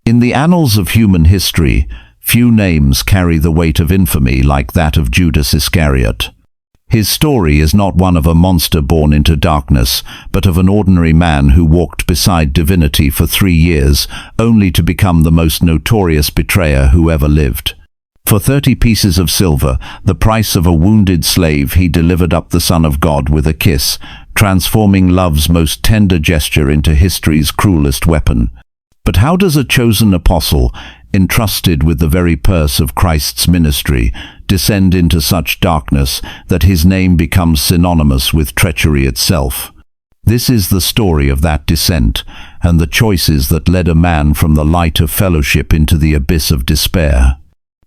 In the annals of human history, few names carry the weight of infamy like that of Judas Iscariot. His story is not one of a monster born into darkness, but of an ordinary man who walked beside divinity for 3 years, only to become the most notorious betrayer who ever lived. For 30 pieces of silver, the price of a wounded slave, he delivered up the Son of God with a kiss, transforming love's most tender gesture into history's cruelest weapon. But how does a chosen apostle, entrusted with the very purse of Christ's ministry, descend into such darkness that his name becomes synonymous with treachery itself? This is the story of that descent, and the choices that led a man from the light of fellowship into the abyss of despair.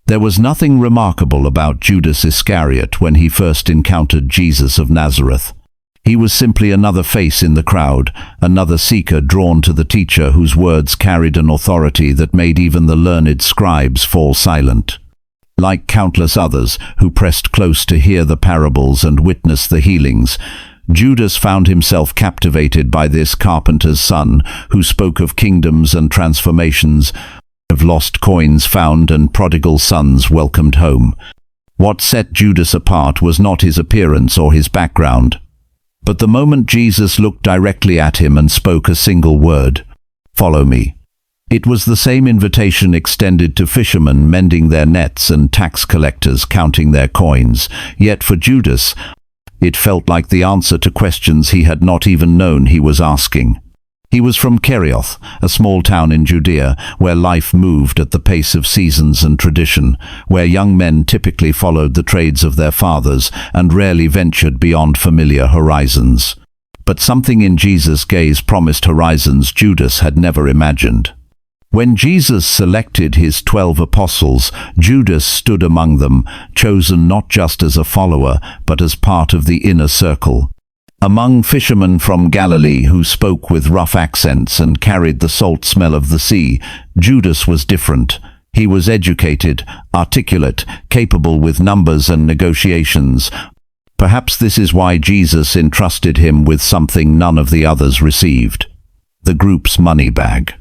There was nothing remarkable about Judas Iscariot when he first encountered Jesus of Nazareth. He was simply another face in the crowd, another seeker drawn to the teacher whose words carried an authority that made even the learned scribes fall silent. Like countless others who pressed close to hear the parables and witness the healings, Judas found himself captivated by this carpenter's son who spoke of kingdoms and transformations, of lost coins found and prodigal sons welcomed home. What set Judas apart was not his appearance or his background, but the moment Jesus looked directly at him and spoke a single word, "Follow me." It was the same invitation extended to fishermen mending their nets and tax collectors counting their coins, yet for Judas, it felt like the answer to questions he had not even known he was asking. He was from Kerioth, a small town in Judea, where life moved at the pace of seasons and tradition, where young men typically followed the trades of their fathers and rarely ventured beyond familiar horizons. But something in Jesus' gaze promised horizons Judas had never imagined. When Jesus selected his 12 apostles, Judas stood among them, chosen not just as a follower, but as part of the inner circle. Among fishermen from Galilee who spoke with rough accents and carried the salt smell of the sea, Judas was different. He was educated, articulate, capable with numbers and negotiations. Perhaps this is why Jesus entrusted him with something none of the others received: the group's money bag.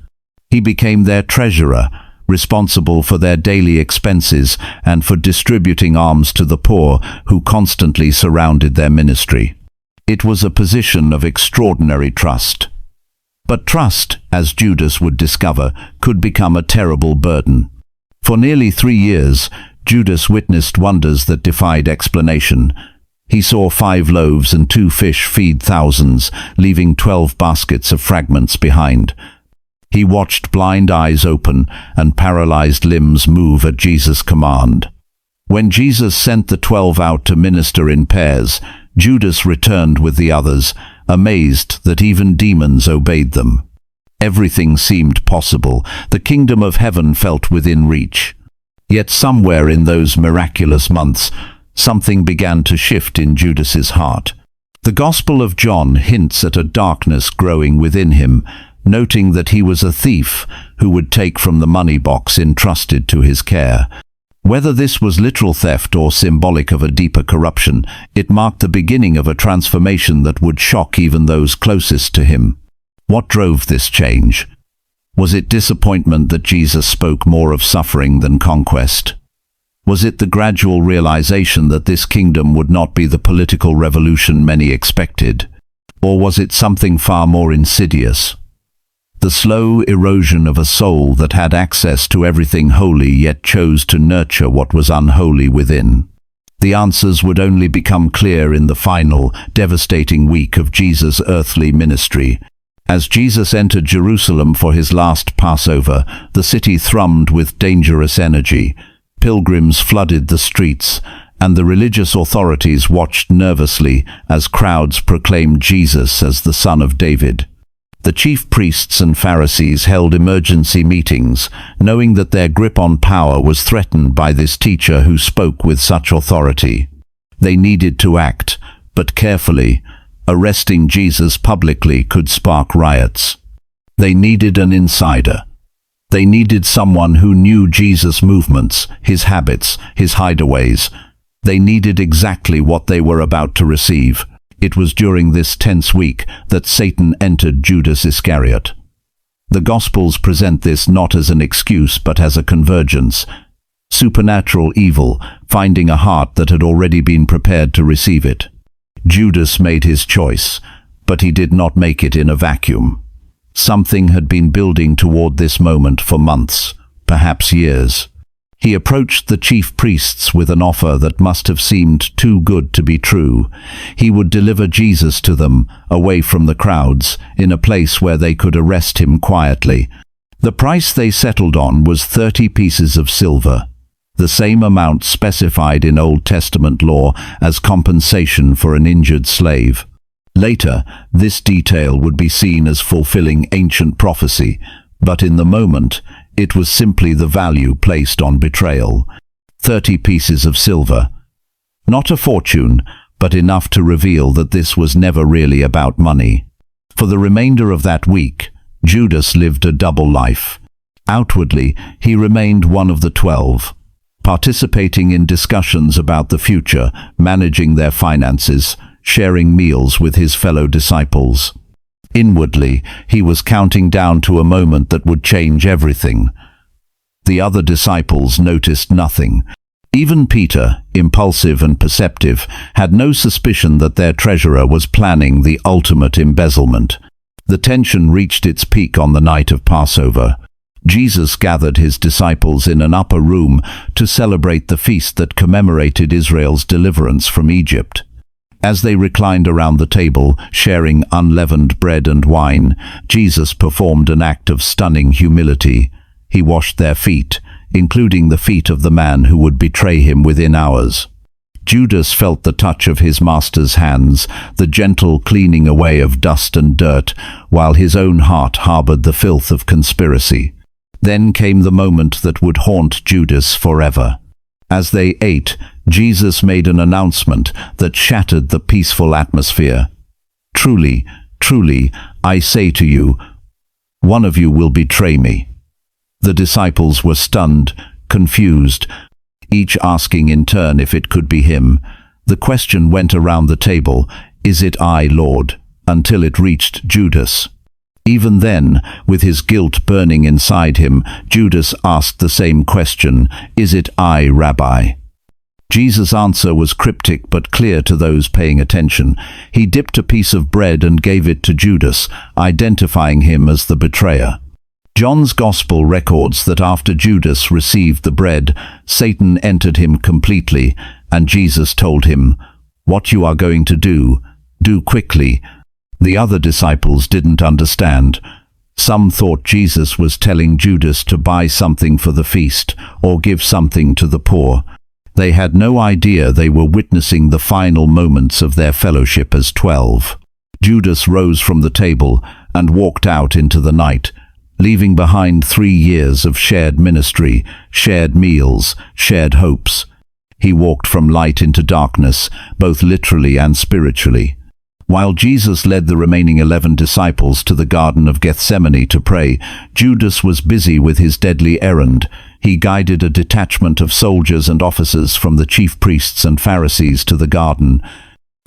He became their treasurer, responsible for their daily expenses and for distributing alms to the poor who constantly surrounded their ministry. It was a position of extraordinary trust. But trust, as Judas would discover, could become a terrible burden. For nearly 3 years, Judas witnessed wonders that defied explanation. He saw 5 loaves and 2 fish feed thousands, leaving 12 baskets of fragments behind. He watched blind eyes open and paralyzed limbs move at Jesus' command. When Jesus sent the 12 out to minister in pairs, Judas returned with the others, amazed that even demons obeyed them. Everything seemed possible. The kingdom of heaven felt within reach. Yet somewhere in those miraculous months, something began to shift in Judas's heart. The Gospel of John hints at a darkness growing within him, noting that he was a thief who would take from the money box entrusted to his care. Whether this was literal theft or symbolic of a deeper corruption, it marked the beginning of a transformation that would shock even those closest to him. What drove this change? Was it disappointment that Jesus spoke more of suffering than conquest? Was it the gradual realization that this kingdom would not be the political revolution many expected? Or was it something far more insidious? The slow erosion of a soul that had access to everything holy yet chose to nurture what was unholy within. The answers would only become clear in the final, devastating week of Jesus' earthly ministry. As Jesus entered Jerusalem for his last Passover, the city thrummed with dangerous energy. Pilgrims flooded the streets, and the religious authorities watched nervously as crowds proclaimed Jesus as the Son of David. The chief priests and Pharisees held emergency meetings, knowing that their grip on power was threatened by this teacher who spoke with such authority. They needed to act, but carefully. Arresting Jesus publicly could spark riots. They needed an insider. They needed someone who knew Jesus' movements, his habits, his hideaways. They needed exactly what they were about to receive. It was during this tense week that Satan entered Judas Iscariot. The Gospels present this not as an excuse but as a convergence. Supernatural evil, finding a heart that had already been prepared to receive it. Judas made his choice, but he did not make it in a vacuum. Something had been building toward this moment for months, perhaps years. He approached the chief priests with an offer that must have seemed too good to be true. He would deliver Jesus to them, away from the crowds, in a place where they could arrest him quietly. The price they settled on was 30 pieces of silver, the same amount specified in Old Testament law as compensation for an injured slave. Later, this detail would be seen as fulfilling ancient prophecy, but in the moment, it was simply the value placed on betrayal. 30 pieces of silver. Not a fortune, but enough to reveal that this was never really about money. For the remainder of that week, Judas lived a double life. Outwardly, he remained one of the 12, participating in discussions about the future, managing their finances, sharing meals with his fellow disciples. Inwardly, he was counting down to a moment that would change everything. The other disciples noticed nothing. Even Peter, impulsive and perceptive, had no suspicion that their treasurer was planning the ultimate embezzlement. The tension reached its peak on the night of Passover. Jesus gathered his disciples in an upper room to celebrate the feast that commemorated Israel's deliverance from Egypt. As they reclined around the table, sharing unleavened bread and wine, Jesus performed an act of stunning humility. He washed their feet, including the feet of the man who would betray him within hours. Judas felt the touch of his master's hands, the gentle cleaning away of dust and dirt, while his own heart harbored the filth of conspiracy. Then came the moment that would haunt Judas forever. As they ate, Jesus made an announcement that shattered the peaceful atmosphere. "Truly, truly, I say to you, one of you will betray me." The disciples were stunned, confused, each asking in turn if it could be him. The question went around the table, "Is it I, Lord?" until it reached Judas. Even then, with his guilt burning inside him, Judas asked the same question, "Is it I, Rabbi?" Jesus' answer was cryptic but clear to those paying attention. He dipped a piece of bread and gave it to Judas, identifying him as the betrayer. John's Gospel records that after Judas received the bread, Satan entered him completely, and Jesus told him, "What you are going to do quickly." The other disciples didn't understand. Some thought Jesus was telling Judas to buy something for the feast or give something to the poor. They had no idea they were witnessing the final moments of their fellowship as 12. Judas rose from the table and walked out into the night, leaving behind 3 years of shared ministry, shared meals, shared hopes. He walked from light into darkness, both literally and spiritually. While Jesus led the remaining 11 disciples to the Garden of Gethsemane to pray, Judas was busy with his deadly errand. He guided a detachment of soldiers and officers from the chief priests and Pharisees to the garden.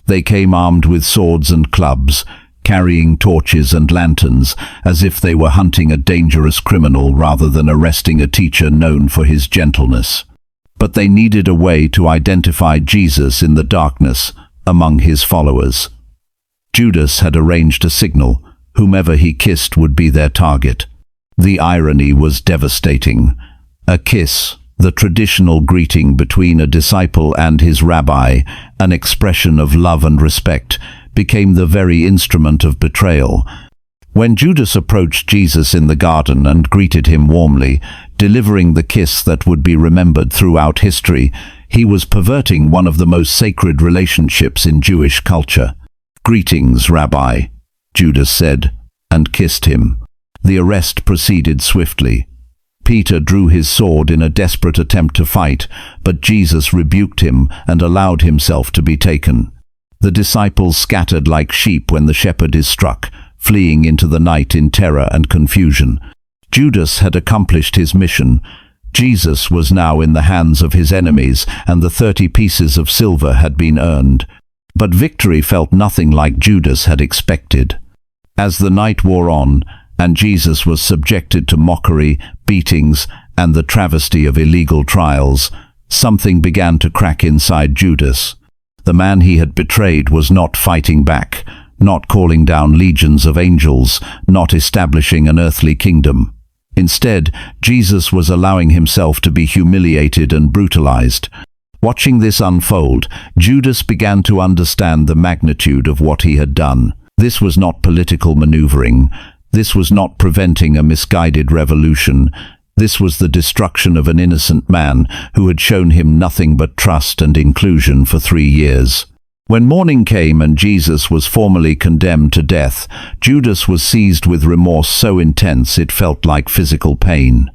They came armed with swords and clubs, carrying torches and lanterns, as if they were hunting a dangerous criminal rather than arresting a teacher known for his gentleness. But they needed a way to identify Jesus in the darkness among his followers. Judas had arranged a signal. Whomever he kissed would be their target. The irony was devastating. A kiss, the traditional greeting between a disciple and his rabbi, an expression of love and respect, became the very instrument of betrayal. When Judas approached Jesus in the garden and greeted him warmly, delivering the kiss that would be remembered throughout history, he was perverting one of the most sacred relationships in Jewish culture. "Greetings, Rabbi," Judas said, and kissed him. The arrest proceeded swiftly. Peter drew his sword in a desperate attempt to fight, but Jesus rebuked him and allowed himself to be taken. The disciples scattered like sheep when the shepherd is struck, fleeing into the night in terror and confusion. Judas had accomplished his mission. Jesus was now in the hands of his enemies, and the 30 pieces of silver had been earned. But victory felt nothing like Judas had expected. As the night wore on, and Jesus was subjected to mockery, beatings, and the travesty of illegal trials, something began to crack inside Judas. The man he had betrayed was not fighting back, not calling down legions of angels, not establishing an earthly kingdom. Instead, Jesus was allowing himself to be humiliated and brutalized. Watching this unfold, Judas began to understand the magnitude of what he had done. This was not political maneuvering. This was not preventing a misguided revolution. This was the destruction of an innocent man who had shown him nothing but trust and inclusion for 3 years. When morning came and Jesus was formally condemned to death, Judas was seized with remorse so intense it felt like physical pain.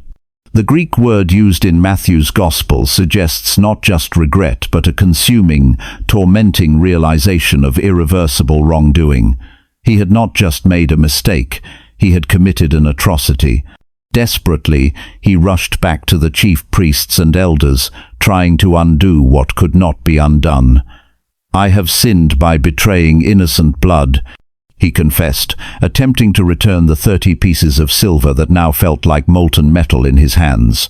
The Greek word used in Matthew's Gospel suggests not just regret but a consuming, tormenting realization of irreversible wrongdoing. He had not just made a mistake, he had committed an atrocity. Desperately, he rushed back to the chief priests and elders, trying to undo what could not be undone. "I have sinned by betraying innocent blood," he confessed, attempting to return the 30 pieces of silver that now felt like molten metal in his hands.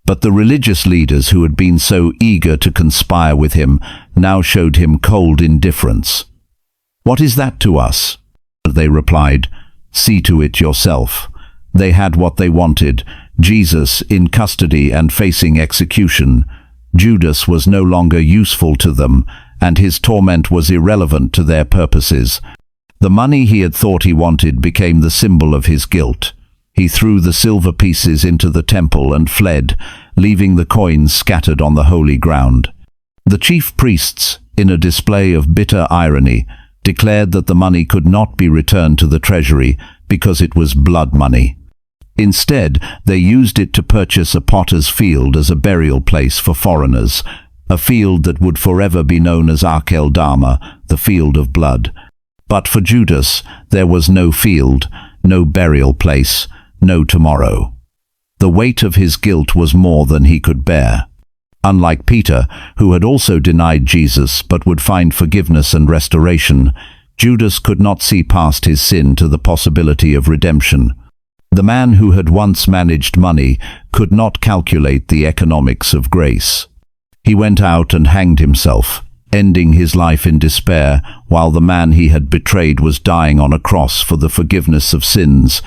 But the religious leaders who had been so eager to conspire with him now showed him cold indifference. "What is that to us?" they replied. "See to it yourself." They had what they wanted, Jesus in custody and facing execution. Judas was no longer useful to them, and his torment was irrelevant to their purposes. The money he had thought he wanted became the symbol of his guilt. He threw the silver pieces into the temple and fled, leaving the coins scattered on the holy ground. The chief priests, in a display of bitter irony, declared that the money could not be returned to the treasury because it was blood money. Instead, they used it to purchase a potter's field as a burial place for foreigners, a field that would forever be known as Akeldama, the field of blood. But for Judas, there was no field, no burial place, no tomorrow. The weight of his guilt was more than he could bear. Unlike Peter, who had also denied Jesus but would find forgiveness and restoration, Judas could not see past his sin to the possibility of redemption. The man who had once managed money could not calculate the economics of grace. He went out and hanged himself, ending his life in despair while the man he had betrayed was dying on a cross for the forgiveness of sins,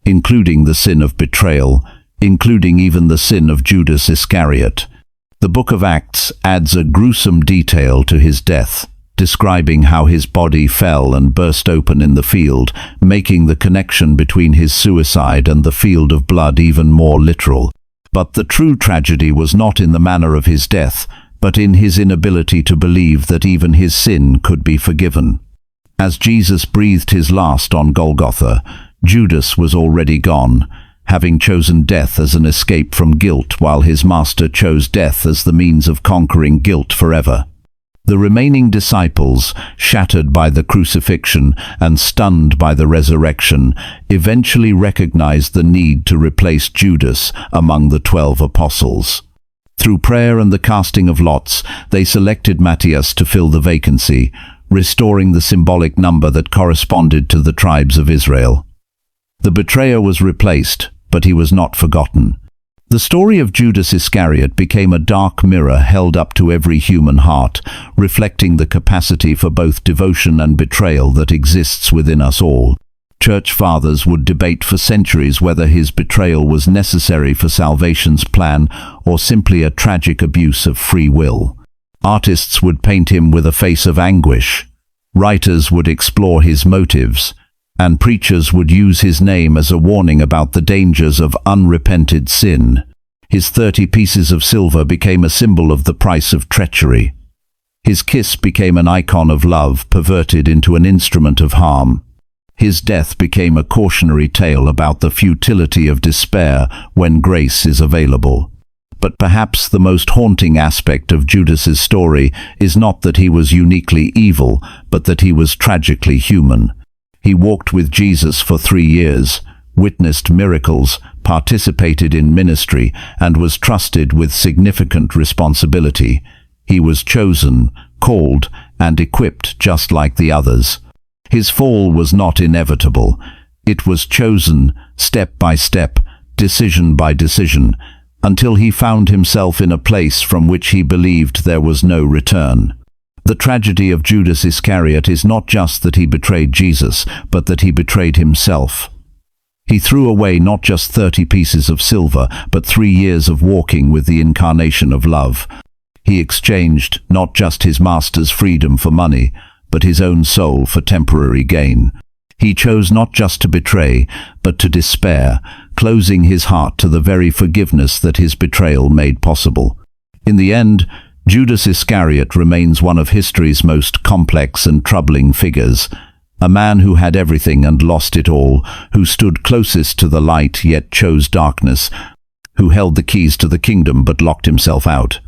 including the sin of betrayal, including even the sin of Judas Iscariot. The book of Acts adds a gruesome detail to his death, describing how his body fell and burst open in the field, making the connection between his suicide and the field of blood even more literal. But the true tragedy was not in the manner of his death, but in his inability to believe that even his sin could be forgiven. As Jesus breathed his last on Golgotha, Judas was already gone, having chosen death as an escape from guilt while his master chose death as the means of conquering guilt forever. The remaining disciples, shattered by the crucifixion and stunned by the resurrection, eventually recognized the need to replace Judas among the 12 apostles. Through prayer and the casting of lots, they selected Matthias to fill the vacancy, restoring the symbolic number that corresponded to the tribes of Israel. The betrayer was replaced, but he was not forgotten. The story of Judas Iscariot became a dark mirror held up to every human heart, reflecting the capacity for both devotion and betrayal that exists within us all. Church fathers would debate for centuries whether his betrayal was necessary for salvation's plan or simply a tragic abuse of free will. Artists would paint him with a face of anguish. Writers would explore his motives, and preachers would use his name as a warning about the dangers of unrepented sin. His 30 pieces of silver became a symbol of the price of treachery. His kiss became an icon of love perverted into an instrument of harm. His death became a cautionary tale about the futility of despair when grace is available. But perhaps the most haunting aspect of Judas's story is not that he was uniquely evil, but that he was tragically human. He walked with Jesus for 3 years, witnessed miracles, participated in ministry, and was trusted with significant responsibility. He was chosen, called, and equipped just like the others. His fall was not inevitable. It was chosen, step by step, decision by decision, until he found himself in a place from which he believed there was no return. The tragedy of Judas Iscariot is not just that he betrayed Jesus, but that he betrayed himself. He threw away not just 30 pieces of silver, but 3 years of walking with the incarnation of love. He exchanged not just his master's freedom for money, but his own soul for temporary gain. He chose not just to betray, but to despair, closing his heart to the very forgiveness that his betrayal made possible. In the end, Judas Iscariot remains one of history's most complex and troubling figures. A man who had everything and lost it all, who stood closest to the light yet chose darkness, who held the keys to the kingdom but locked himself out.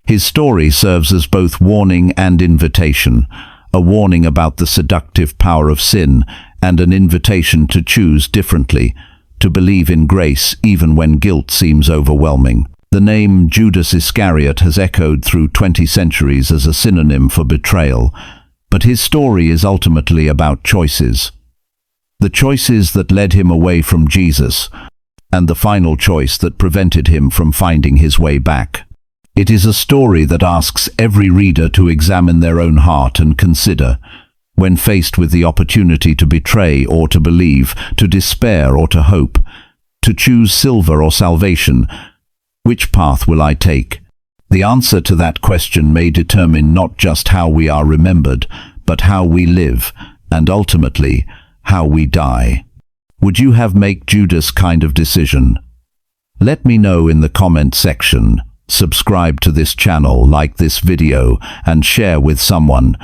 His story serves as both warning and invitation, a warning about the seductive power of sin and an invitation to choose differently, to believe in grace even when guilt seems overwhelming. The name Judas Iscariot has echoed through 20 centuries as a synonym for betrayal, but his story is ultimately about choices. The choices that led him away from Jesus, and the final choice that prevented him from finding his way back. It is a story that asks every reader to examine their own heart and consider, when faced with the opportunity to betray or to believe, to despair or to hope, to choose silver or salvation, which path will I take? The answer to that question may determine not just how we are remembered, but how we live, and ultimately, how we die. Would you have made Judas kind of decision? Let me know in the comment section. Subscribe to this channel, like this video, and share with someone.